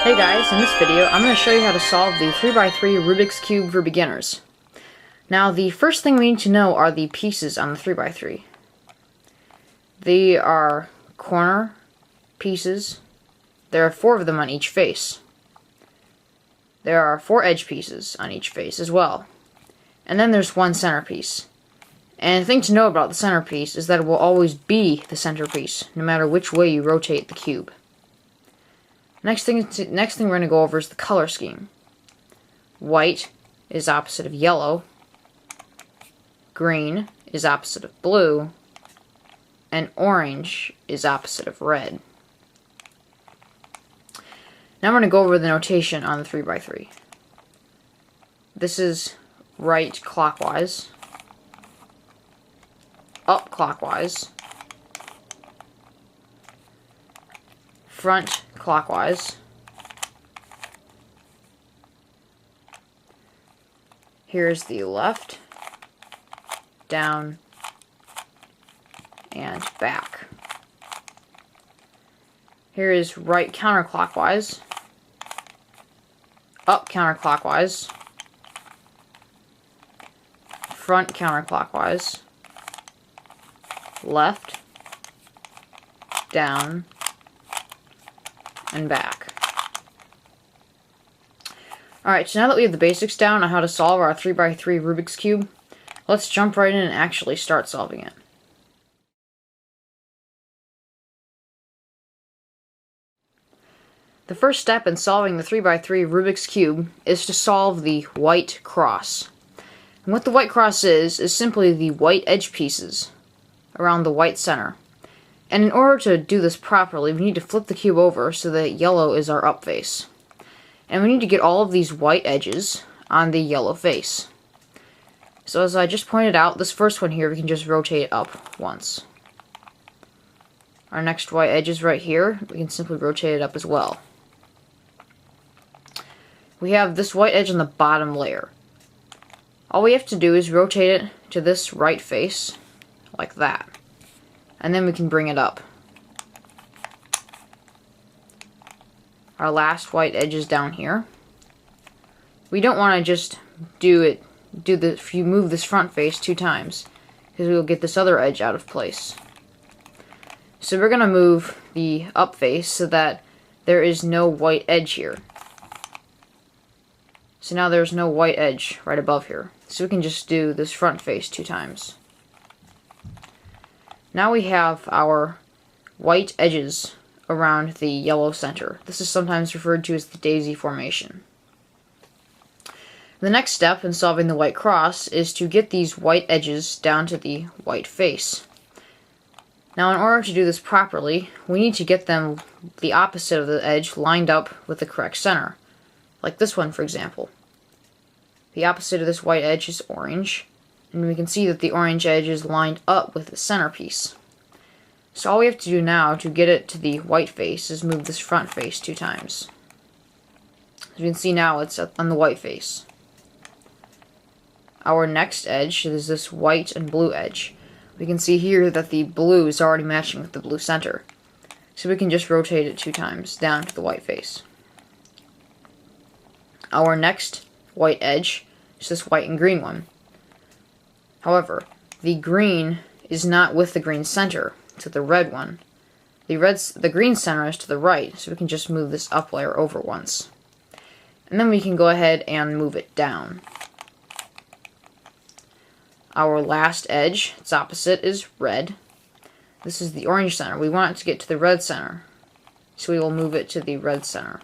Hey guys, in this video I'm going to show you how to solve the 3x3 Rubik's Cube for beginners. Now the first thing we need to know are the pieces on the 3x3. They are corner pieces. There are 4 of them on each face. There are 4 edge pieces on each face as well. And then there's 1 centerpiece. And the thing to know about the centerpiece is that it will always be the centerpiece, no matter which way you rotate the cube. Next thing we're going to go over is the color scheme. White is opposite of yellow. Green is opposite of blue. And orange is opposite of red. Now I'm going to go over the notation on the 3x3. This is right clockwise, up clockwise, front clockwise, here's the left, down, and back. Here is right counterclockwise, up counterclockwise, front counterclockwise, left, down, and back. Alright, so now that we have the basics down on how to solve our 3x3 Rubik's Cube, let's jump right in and actually start solving it. The first step in solving the 3x3 Rubik's Cube is to solve the white cross. And what the white cross is simply the white edge pieces around the white center. And in order to do this properly, we need to flip the cube over so that yellow is our up face. And we need to get all of these white edges on the yellow face. So as I just pointed out, this first one here, we can just rotate up once. Our next white edge is right here. We can simply rotate it up as well. We have this white edge on the bottom layer. All we have to do is rotate it to this right face, like that. And then we can bring it up. Our last white edge is down here. We don't want to just if you move this front face 2 times, because we will get this other edge out of place. So we're going to move the up face so that there is no white edge here. So now there's no white edge right above here. So we can just do this front face 2 times. Now we have our white edges around the yellow center. This is sometimes referred to as the daisy formation. The next step in solving the white cross is to get these white edges down to the white face. Now in order to do this properly, we need to get them the opposite of the edge lined up with the correct center. Like this one, for example. The opposite of this white edge is orange, and we can see that the orange edge is lined up with the centerpiece. So all we have to do now to get it to the white face is move this front face 2 times. As you can see now, it's on the white face. Our next edge is this white and blue edge. We can see here that the blue is already matching with the blue center. So we can just rotate it 2 times down to the white face. Our next white edge is this white and green one. However, the green is not with the green center, to the red one. The green center is to the right, so we can just move this up layer over once. And then we can go ahead and move it down. Our last edge, its opposite, is red. This is the orange center. We want it to get to the red center, so we will move it to the red center.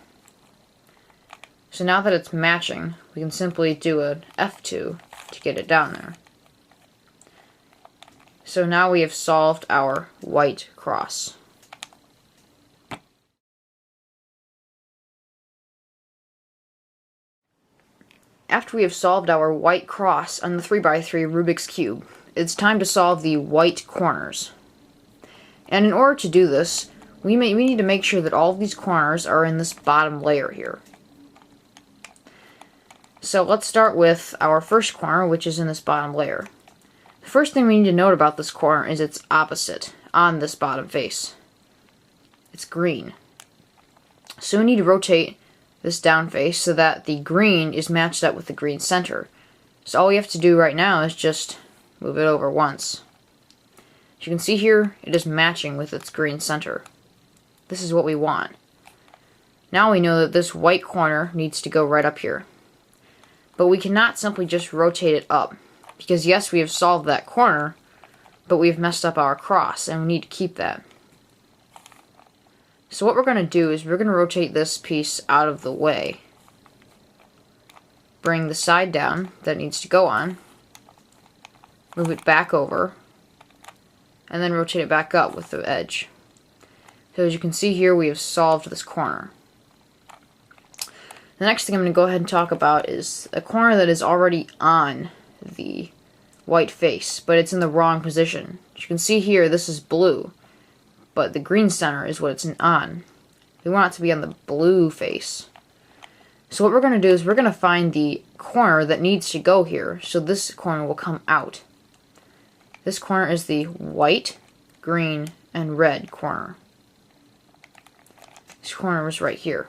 So now that it's matching, we can simply do an F2 to get it down there. So now we have solved our white cross. After we have solved our white cross on the 3x3 Rubik's Cube, it's time to solve the white corners. And in order to do this, we need to make sure that all of these corners are in this bottom layer here. So let's start with our first corner, which is in this bottom layer. The first thing we need to note about this corner is its opposite on this bottom face. It's green. So we need to rotate this down face so that the green is matched up with the green center. So all we have to do right now is just move it over once. As you can see here, it is matching with its green center. This is what we want. Now we know that this white corner needs to go right up here. But we cannot simply just rotate it up, because yes, we have solved that corner, but we've messed up our cross, and we need to keep that. So what we're going to do is we're going to rotate this piece out of the way. Bring the side down that needs to go on. Move it back over. And then rotate it back up with the edge. So as you can see here, we have solved this corner. The next thing I'm going to go ahead and talk about is a corner that is already on the white face, but it's in the wrong position. As you can see here, this is blue, but the green center is what it's on. We want it to be on the blue face. So what we're going to do is we're going to find the corner that needs to go here, so this corner will come out. This corner is the white, green, and red corner. This corner is right here.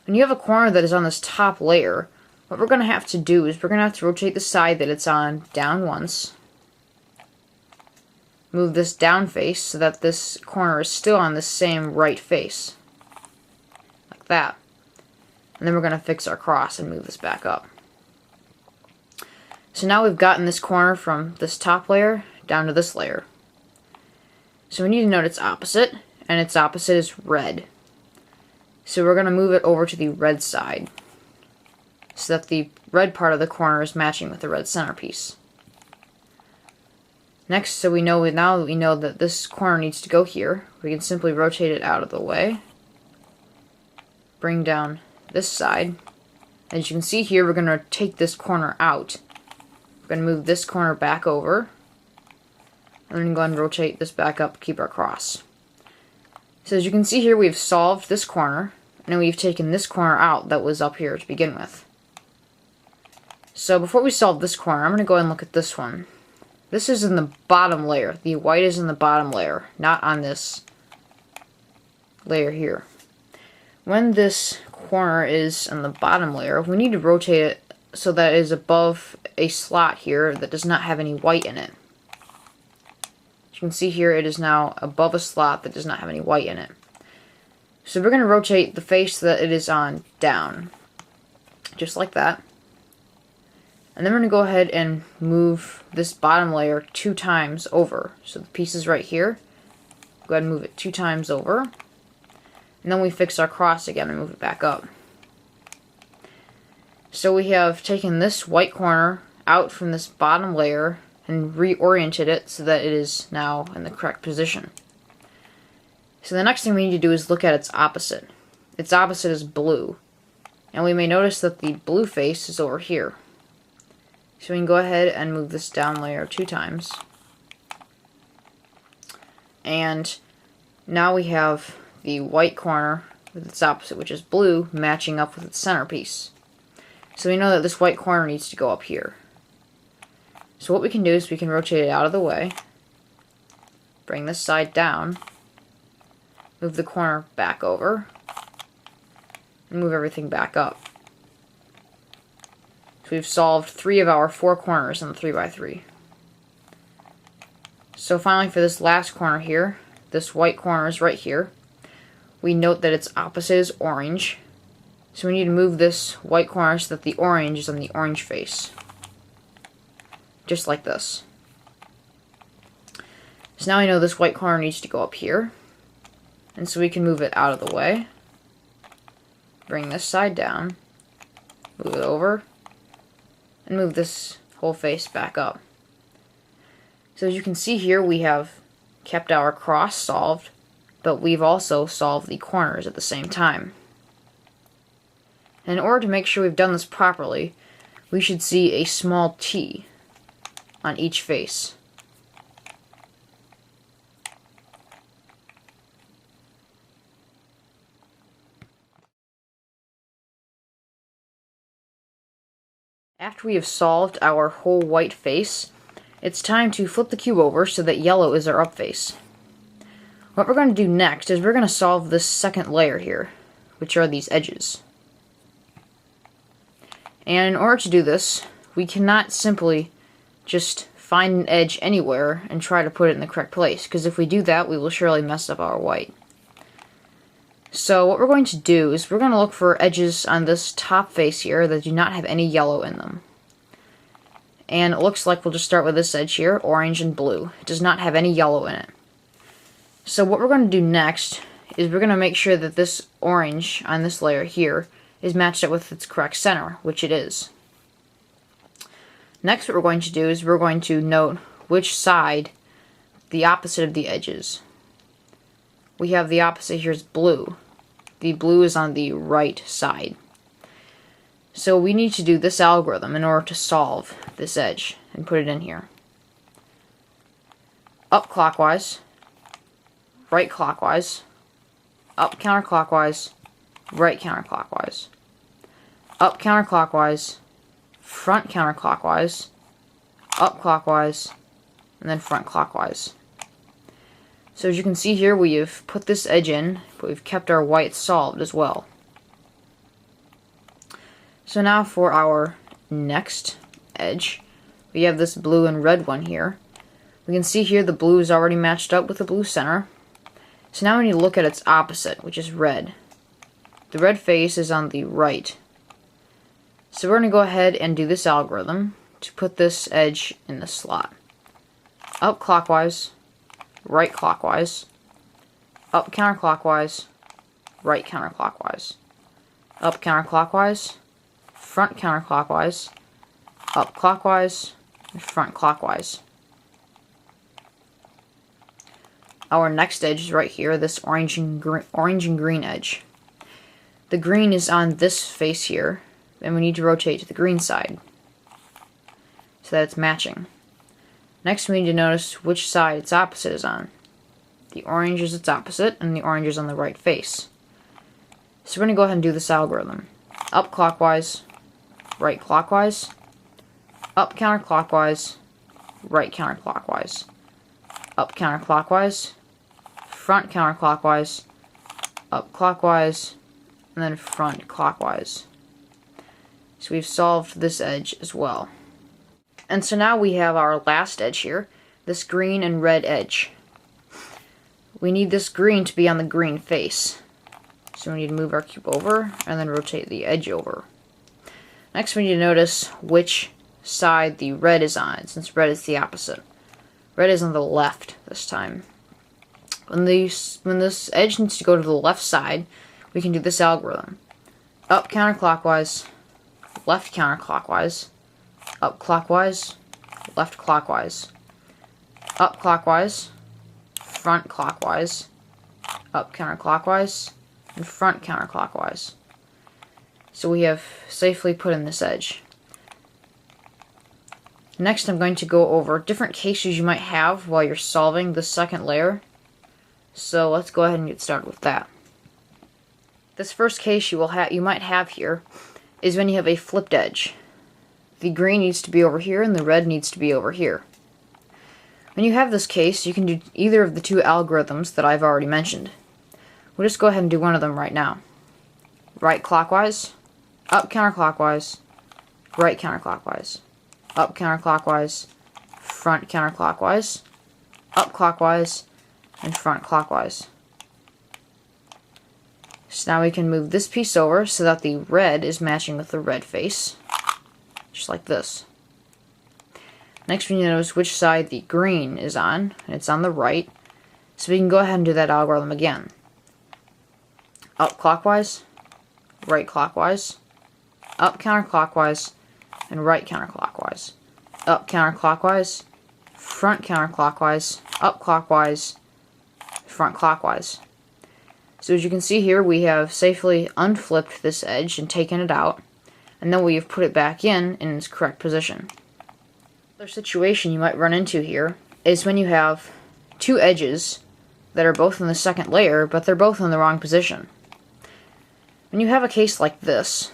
When you have a corner that is on this top layer, what we're going to have to do is we're going to have to rotate the side that it's on down once. Move this down face so that this corner is still on the same right face. Like that. And then we're going to fix our cross and move this back up. So now we've gotten this corner from this top layer down to this layer. So we need to note its opposite, and its opposite is red. So we're going to move it over to the red side, so that the red part of the corner is matching with the red centerpiece. Next, so now that we know that this corner needs to go here, we can simply rotate it out of the way. Bring down this side. As you can see here, we're going to take this corner out. We're going to move this corner back over. And then go ahead and rotate this back up to keep our cross. So as you can see here, we've solved this corner, and then we've taken this corner out that was up here to begin with. So before we solve this corner, I'm going to go ahead and look at this one. This is in the bottom layer. The white is in the bottom layer, not on this layer here. When this corner is on the bottom layer, we need to rotate it so that it is above a slot here that does not have any white in it. As you can see here, it is now above a slot that does not have any white in it. So we're going to rotate the face that it is on down, just like that. And then we're going to go ahead and move this bottom layer 2 times over. So the piece is right here. Go ahead and move it 2 times over. And then we fix our cross again and move it back up. So we have taken this white corner out from this bottom layer and reoriented it so that it is now in the correct position. So the next thing we need to do is look at its opposite. Its opposite is blue. And we may notice that the blue face is over here. So we can go ahead and move this down layer 2 times. And now we have the white corner with its opposite, which is blue, matching up with its centerpiece. So we know that this white corner needs to go up here. So what we can do is we can rotate it out of the way, bring this side down, move the corner back over, and move everything back up. So we've solved 3 of our 4 corners on the 3x3. So finally for this last corner here, this white corner is right here. We note that its opposite is orange. So we need to move this white corner so that the orange is on the orange face. Just like this. So now we know this white corner needs to go up here. And so we can move it out of the way. Bring this side down. Move it over. And move this whole face back up. So as you can see here, we have kept our cross solved, but we've also solved the corners at the same time. And in order to make sure we've done this properly, we should see a small T on each face. After we have solved our whole white face, it's time to flip the cube over so that yellow is our up face. What we're going to do next is we're going to solve this second layer here, which are these edges. And in order to do this, we cannot simply just find an edge anywhere and try to put it in the correct place, because if we do that, we will surely mess up our white. So what we're going to do is we're going to look for edges on this top face here that do not have any yellow in them. And it looks like we'll just start with this edge here, orange and blue. It does not have any yellow in it. So what we're going to do next is we're going to make sure that this orange on this layer here is matched up with its correct center, which it is. Next, what we're going to do is we're going to note which side the opposite of the edge is. We have the opposite here is blue. The blue is on the right side. So we need to do this algorithm in order to solve this edge and put it in here. Up clockwise, right clockwise, up counterclockwise, right counterclockwise, up counterclockwise, front counterclockwise, up clockwise, and then front clockwise. So as you can see here, we have put this edge in, but we've kept our white solved as well. So now for our next edge, we have this blue and red one here. We can see here the blue is already matched up with the blue center. So now we need to look at its opposite, which is red. The red face is on the right. So we're going to go ahead and do this algorithm to put this edge in the slot. Up clockwise, right clockwise, up counterclockwise, right counterclockwise, up counterclockwise, front counterclockwise, up clockwise, and front clockwise. Our next edge is right here, this orange and green edge. The green is on this face here, and we need to rotate to the green side so that it's matching. Next, we need to notice which side its opposite is on. The orange is its opposite, and the orange is on the right face. So we're going to go ahead and do this algorithm. Up clockwise, right clockwise, up counterclockwise, right counterclockwise, up counterclockwise, front counterclockwise, up clockwise, and then front clockwise. So we've solved this edge as well. And so now we have our last edge here, this green and red edge. We need this green to be on the green face. So we need to move our cube over and then rotate the edge over. Next, we need to notice which side the red is on, since red is the opposite. Red is on the left this time. When this edge needs to go to the left side, we can do this algorithm. Up counterclockwise, left counterclockwise, up clockwise, left clockwise, up clockwise, front clockwise, up counterclockwise, and front counterclockwise. So we have safely put in this edge. Next, I'm going to go over different cases you might have while you're solving the second layer. So let's go ahead and get started with that. This first case you might have here is when you have a flipped edge. The green needs to be over here and the red needs to be over here. When you have this case, you can do either of the two algorithms that I've already mentioned. We'll just go ahead and do one of them right now. Right clockwise, up counterclockwise, right counterclockwise, up counterclockwise, front counterclockwise, up clockwise, and front clockwise. So now we can move this piece over so that the red is matching with the red face, just like this. Next, we need to notice which side the green is on, and it's on the right, so we can go ahead and do that algorithm again. Up clockwise, right clockwise, up counterclockwise, and right counterclockwise. Up counterclockwise, front counterclockwise, up clockwise, front clockwise. So as you can see here, we have safely unflipped this edge and taken it out, and then we have put it back in its correct position. Another situation you might run into here is when you have two edges that are both in the second layer, but they're both in the wrong position. When you have a case like this,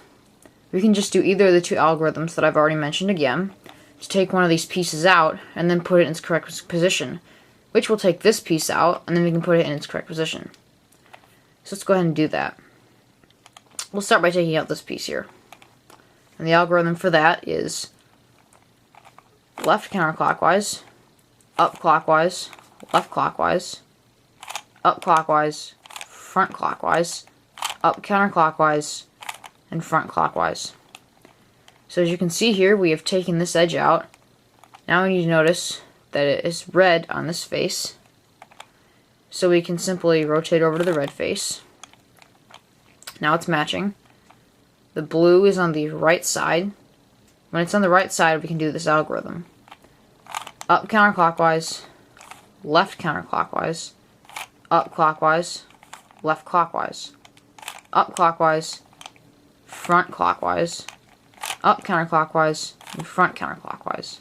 we can just do either of the two algorithms that I've already mentioned again, to take one of these pieces out and then put it in its correct position, which will take this piece out and then we can put it in its correct position. So let's go ahead and do that. We'll start by taking out this piece here. And the algorithm for that is left counterclockwise, up clockwise, left clockwise, up clockwise, front clockwise, up counterclockwise, and front clockwise. So as you can see here, we have taken this edge out. Now we need to notice that it is red on this face. So we can simply rotate over to the red face. Now it's matching. The blue is on the right side. When it's on the right side, we can do this algorithm. Up counterclockwise, left counterclockwise, up clockwise, left clockwise, up clockwise, front clockwise, up counterclockwise, and front counterclockwise.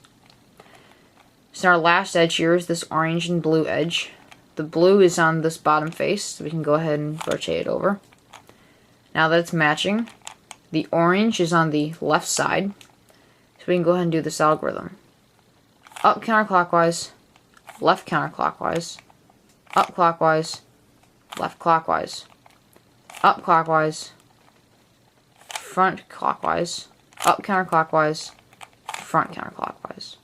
So our last edge here is this orange and blue edge. The blue is on this bottom face, so we can go ahead and rotate it over. Now that it's matching, the orange is on the left side, so we can go ahead and do this algorithm. Up counterclockwise, left counterclockwise, up clockwise, left clockwise, up clockwise, front clockwise, up counterclockwise, front counterclockwise.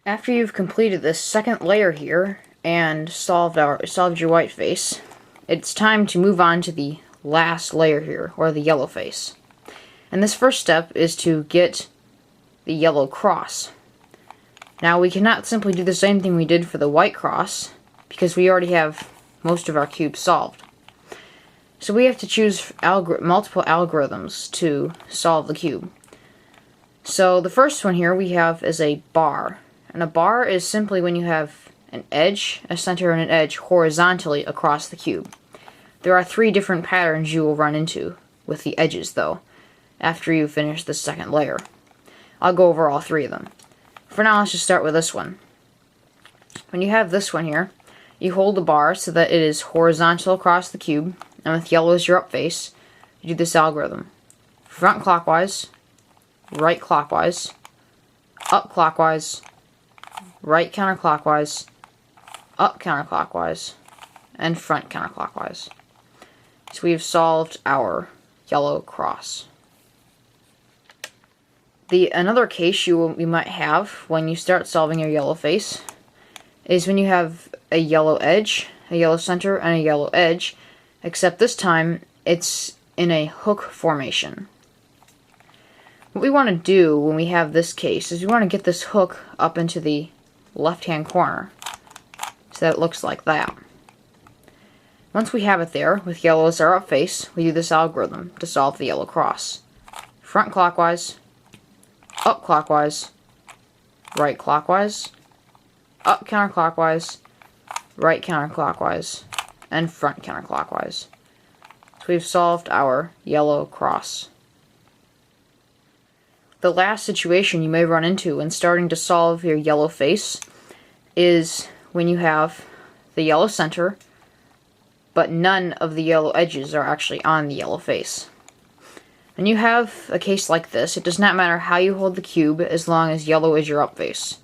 After you've completed this second layer here and solved your white face, it's time to move on to the last layer here, or the yellow face. And this first step is to get the yellow cross. Now we cannot simply do the same thing we did for the white cross, because we already have most of our cubes solved. So we have to choose multiple algorithms to solve the cube. So the first one here we have is a bar. And a bar is simply when you have an edge, a center, and an edge horizontally across the cube. There are 3 different patterns you will run into with the edges, though, after you finish the second layer. I'll go over all 3 of them. For now, let's just start with this one. When you have this one here, you hold the bar so that it is horizontal across the cube, and with yellow as your up face, you do this algorithm. Front clockwise, right clockwise, up clockwise, right counterclockwise, up counterclockwise, and front counterclockwise. So we have solved our yellow cross. Another case you might have when you start solving your yellow face is when you have a yellow edge, a yellow center, and a yellow edge, except this time it's in a hook formation. What we want to do when we have this case is we want to get this hook up into the left-hand corner so that it looks like that. Once we have it there, with yellow as our up face, we do this algorithm to solve the yellow cross. Front clockwise, up clockwise, right clockwise, up counterclockwise, right counterclockwise, and front counterclockwise. So we've solved our yellow cross. The last situation you may run into when starting to solve your yellow face is when you have the yellow center, but none of the yellow edges are actually on the yellow face. When you have a case like this, it does not matter how you hold the cube as long as yellow is your up face.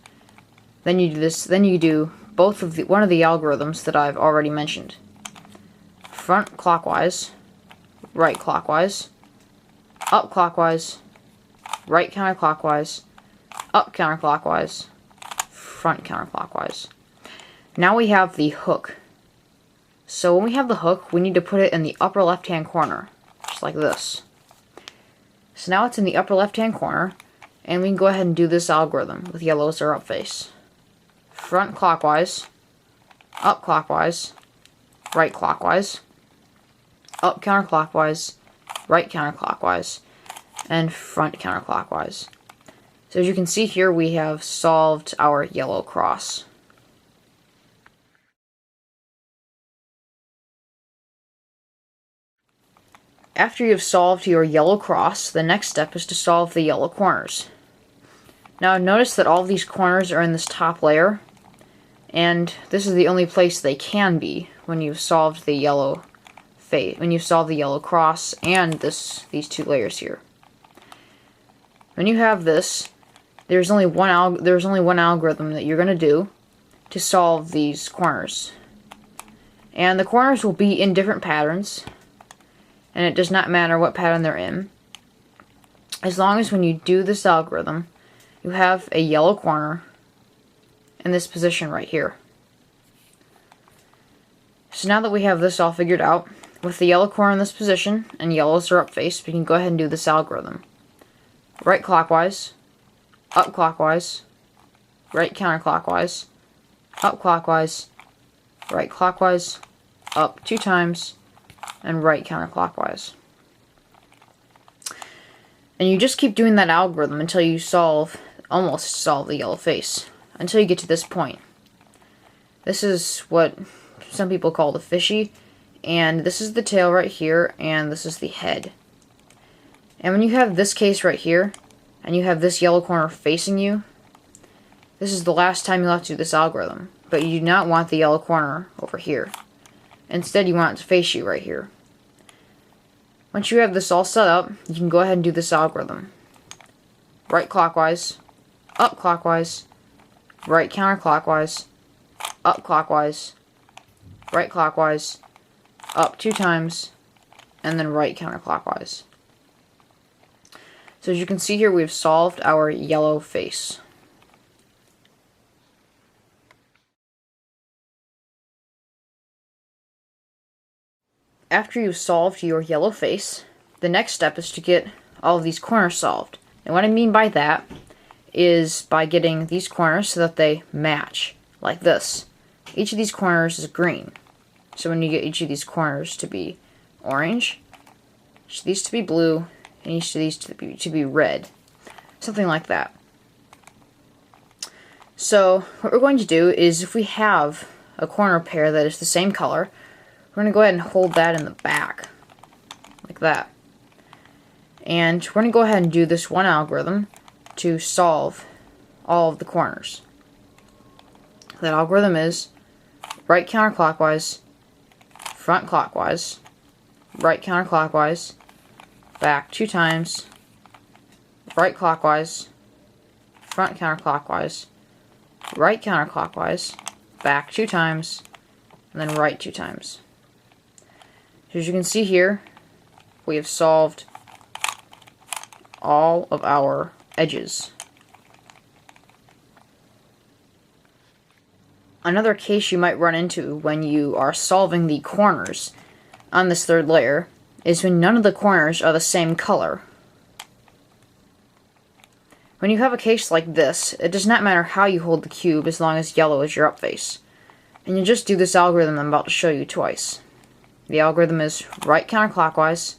Then you do this. Then you do one of the algorithms that I've already mentioned. Front clockwise, right clockwise, up clockwise, right counterclockwise, up counterclockwise, front counterclockwise. Now we have the hook. So when we have the hook, we need to put it in the upper left-hand corner, just like this. So now it's in the upper left-hand corner, and we can go ahead and do this algorithm with yellow as our up face. Front clockwise, up clockwise, right clockwise, up counterclockwise, right counterclockwise, and front counterclockwise. So as you can see here, we have solved our yellow cross. After you have solved your yellow cross, the next step is to solve the yellow corners. Now notice that all of these corners are in this top layer, and this is the only place they can be when you've solved the yellow cross and these 2 layers here. When you have this, there's only one algorithm that you're going to do to solve these corners. And the corners will be in different patterns, and it does not matter what pattern they're in, as long as when you do this algorithm, you have a yellow corner in this position right here. So now that we have this all figured out, with the yellow corner in this position, and yellows are up face, we can go ahead and do this algorithm. Right clockwise, up clockwise, right counterclockwise, up clockwise, right clockwise, up 2 times, and right counterclockwise. And you just keep doing that algorithm until you almost solve the yellow face, until you get to this point. This is what some people call the fishy, and this is the tail right here, and this is the head. And when you have this case right here, and you have this yellow corner facing you, this is the last time you'll have to do this algorithm. But you do not want the yellow corner over here. Instead, you want it to face you right here. Once you have this all set up, you can go ahead and do this algorithm. Right clockwise, up clockwise, right counterclockwise, up clockwise, right clockwise, up 2 times, and then right counterclockwise. So as you can see here, we've solved our yellow face. After you've solved your yellow face, the next step is to get all of these corners solved. And what I mean by that is by getting these corners so that they match, like this. Each of these corners is green. So when you get each of these corners to be orange, each of these to be blue, and each of these to be red. Something like that. So what we're going to do is, if we have a corner pair that is the same color, we're going to go ahead and hold that in the back, like that. And we're going to go ahead and do this one algorithm to solve all of the corners. That algorithm is right counterclockwise, front clockwise, right counterclockwise, back 2 times, right clockwise, front counterclockwise, right counterclockwise, back 2 times, and then right 2 times. As you can see here, we have solved all of our edges. Another case you might run into when you are solving the corners on this third layer is when none of the corners are the same color. When you have a case like this, it does not matter how you hold the cube as long as yellow is your up face. And you just do this algorithm I'm about to show you twice. The algorithm is right counterclockwise,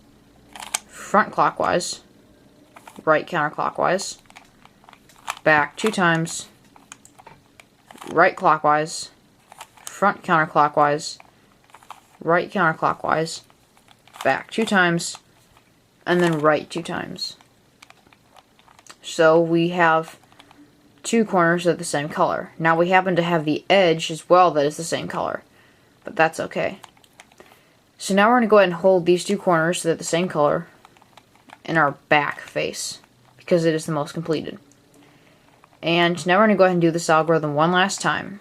front clockwise, right counterclockwise, back 2 times, right clockwise, front counterclockwise, right counterclockwise, back 2 times, and then right 2 times. So we have 2 corners of the same color. Now we happen to have the edge as well that is the same color, but that's okay. So now we're going to go ahead and hold these 2 corners so they're the same color in our back face, because it is the most completed. And now we're going to go ahead and do this algorithm one last time.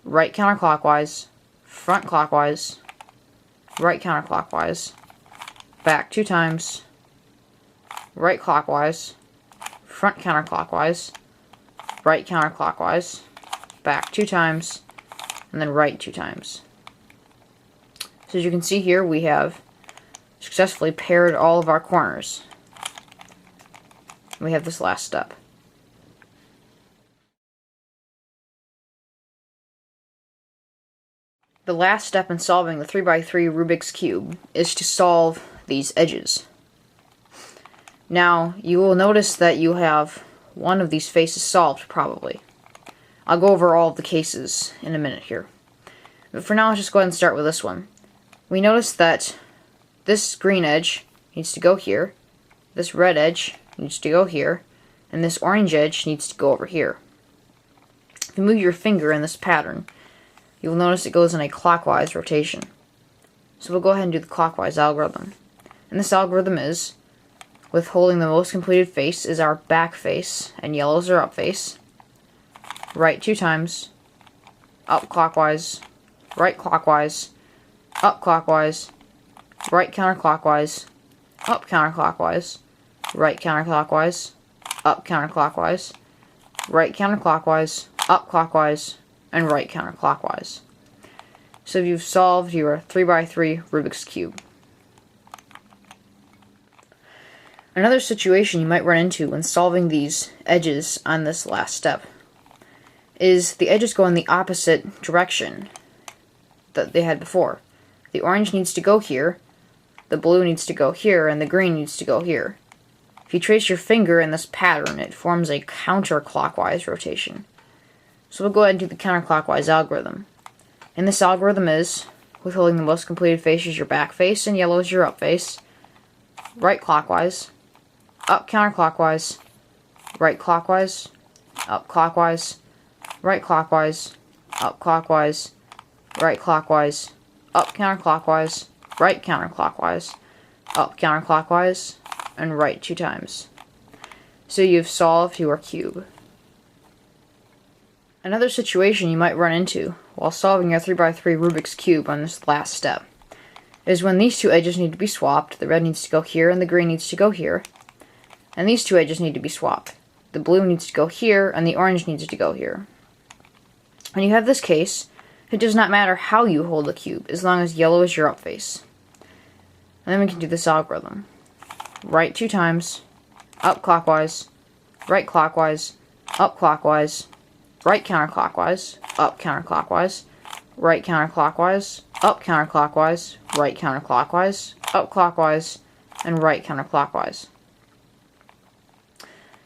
Right counterclockwise, front clockwise, right counterclockwise, back 2 times, right clockwise, front counterclockwise, right counterclockwise, back 2 times, and then right 2 times. So as you can see here, we have successfully paired all of our corners. We have this last step. The last step in solving the 3x3 Rubik's Cube is to solve these edges. Now, you will notice that you have one of these faces solved, probably. I'll go over all of the cases in a minute here. But for now, let's just go ahead and start with this one. We notice that this green edge needs to go here, this red edge needs to go here, and this orange edge needs to go over here. If you move your finger in this pattern, you will notice it goes in a clockwise rotation. So we'll go ahead and do the clockwise algorithm. And this algorithm is, with holding the most completed face is our back face, and yellows are up face. Right 2 times, up clockwise, right clockwise, up clockwise, right counterclockwise, up counterclockwise, right counterclockwise, up counterclockwise, right counterclockwise, up clockwise, and right counterclockwise. So you've solved your 3x3 Rubik's Cube. Another situation you might run into when solving these edges on this last step is the edges go in the opposite direction that they had before. The orange needs to go here, the blue needs to go here, and the green needs to go here. If you trace your finger in this pattern, it forms a counterclockwise rotation. So we'll go ahead and do the counterclockwise algorithm. And this algorithm is, withholding the most completed face is your back face, and yellow is your up face, right clockwise, up counterclockwise, right clockwise, up clockwise, right clockwise, up clockwise, right clockwise, up counterclockwise, right counterclockwise, up counterclockwise, and right 2 times. So you've solved your cube. Another situation you might run into while solving your 3x3 Rubik's Cube on this last step is when these 2 edges need to be swapped. The red needs to go here and the green needs to go here. And these 2 edges need to be swapped. The blue needs to go here and the orange needs to go here. When you have this case, it does not matter how you hold the cube, as long as yellow is your up face. And then we can do this algorithm. Right 2 times, up clockwise, right clockwise, up clockwise, right counterclockwise, up counterclockwise, right counterclockwise, up counterclockwise, right counterclockwise, up clockwise, and right counterclockwise.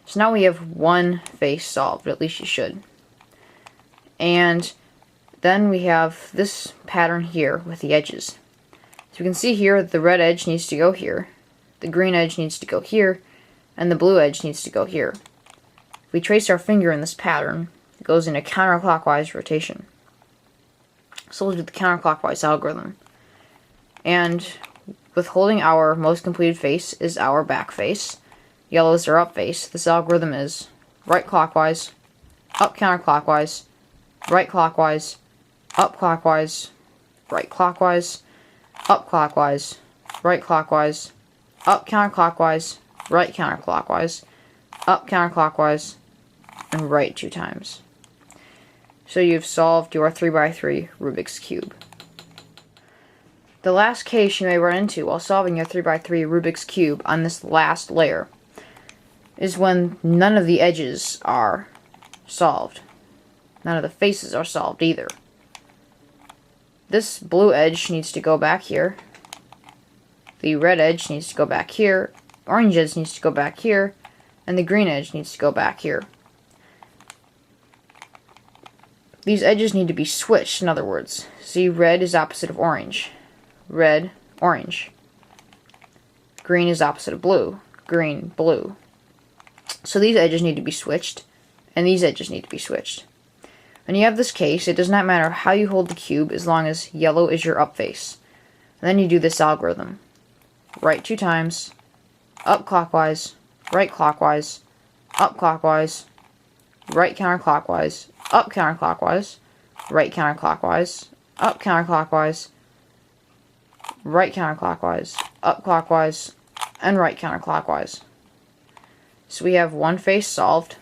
So now we have one face solved, at least you should. And then we have this pattern here with the edges. So we can see here that the red edge needs to go here, the green edge needs to go here, and the blue edge needs to go here. If we trace our finger in this pattern, it goes in a counterclockwise rotation. So we'll do the counterclockwise algorithm. And withholding our most completed face is our back face. Yellow is our up face. This algorithm is right clockwise, up counterclockwise, right clockwise, up clockwise, right clockwise, up clockwise, right clockwise, up counterclockwise, right counterclockwise, up counterclockwise, and right 2 times. So you've solved your 3x3 Rubik's Cube. The last case you may run into while solving your 3x3 Rubik's Cube on this last layer is when none of the edges are solved. None of the faces are solved either. This blue edge needs to go back here. The red edge needs to go back here. Orange edge needs to go back here. And the green edge needs to go back here. These edges need to be switched, in other words. See, red is opposite of orange. Red, orange. Green is opposite of blue. Green, blue. So these edges need to be switched, and these edges need to be switched. When you have this case, it does not matter how you hold the cube as long as yellow is your up face. And then you do this algorithm. Right 2 times, up clockwise, right clockwise, up clockwise, right counterclockwise, up counterclockwise, right counterclockwise, up counterclockwise, right counterclockwise, up clockwise, and right counterclockwise. So we have one face solved,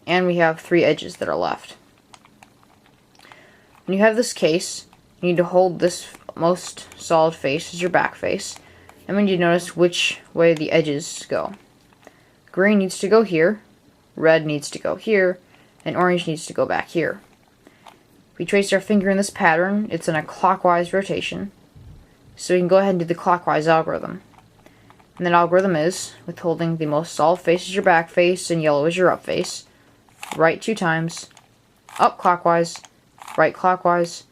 and we have 3 edges that are left. When you have this case, you need to hold this most solid face as your back face, and we need to notice which way the edges go. Green needs to go here, red needs to go here, and orange needs to go back here. If we trace our finger in this pattern, it's in a clockwise rotation, so we can go ahead and do the clockwise algorithm. And that algorithm is, withholding the most solid face as your back face and yellow as your up face, right 2 times, up clockwise, right clockwise,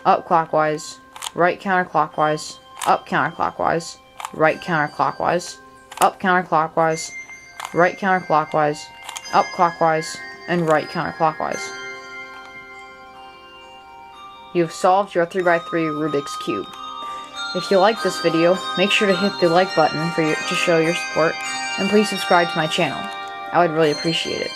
up clockwise, right counterclockwise, up counterclockwise, right counterclockwise, up counterclockwise, right counterclockwise, up clockwise, and right counterclockwise. You've solved your 3x3 Rubik's Cube. If you like this video, make sure to hit the like button to show your support, and please subscribe to my channel. I would really appreciate it.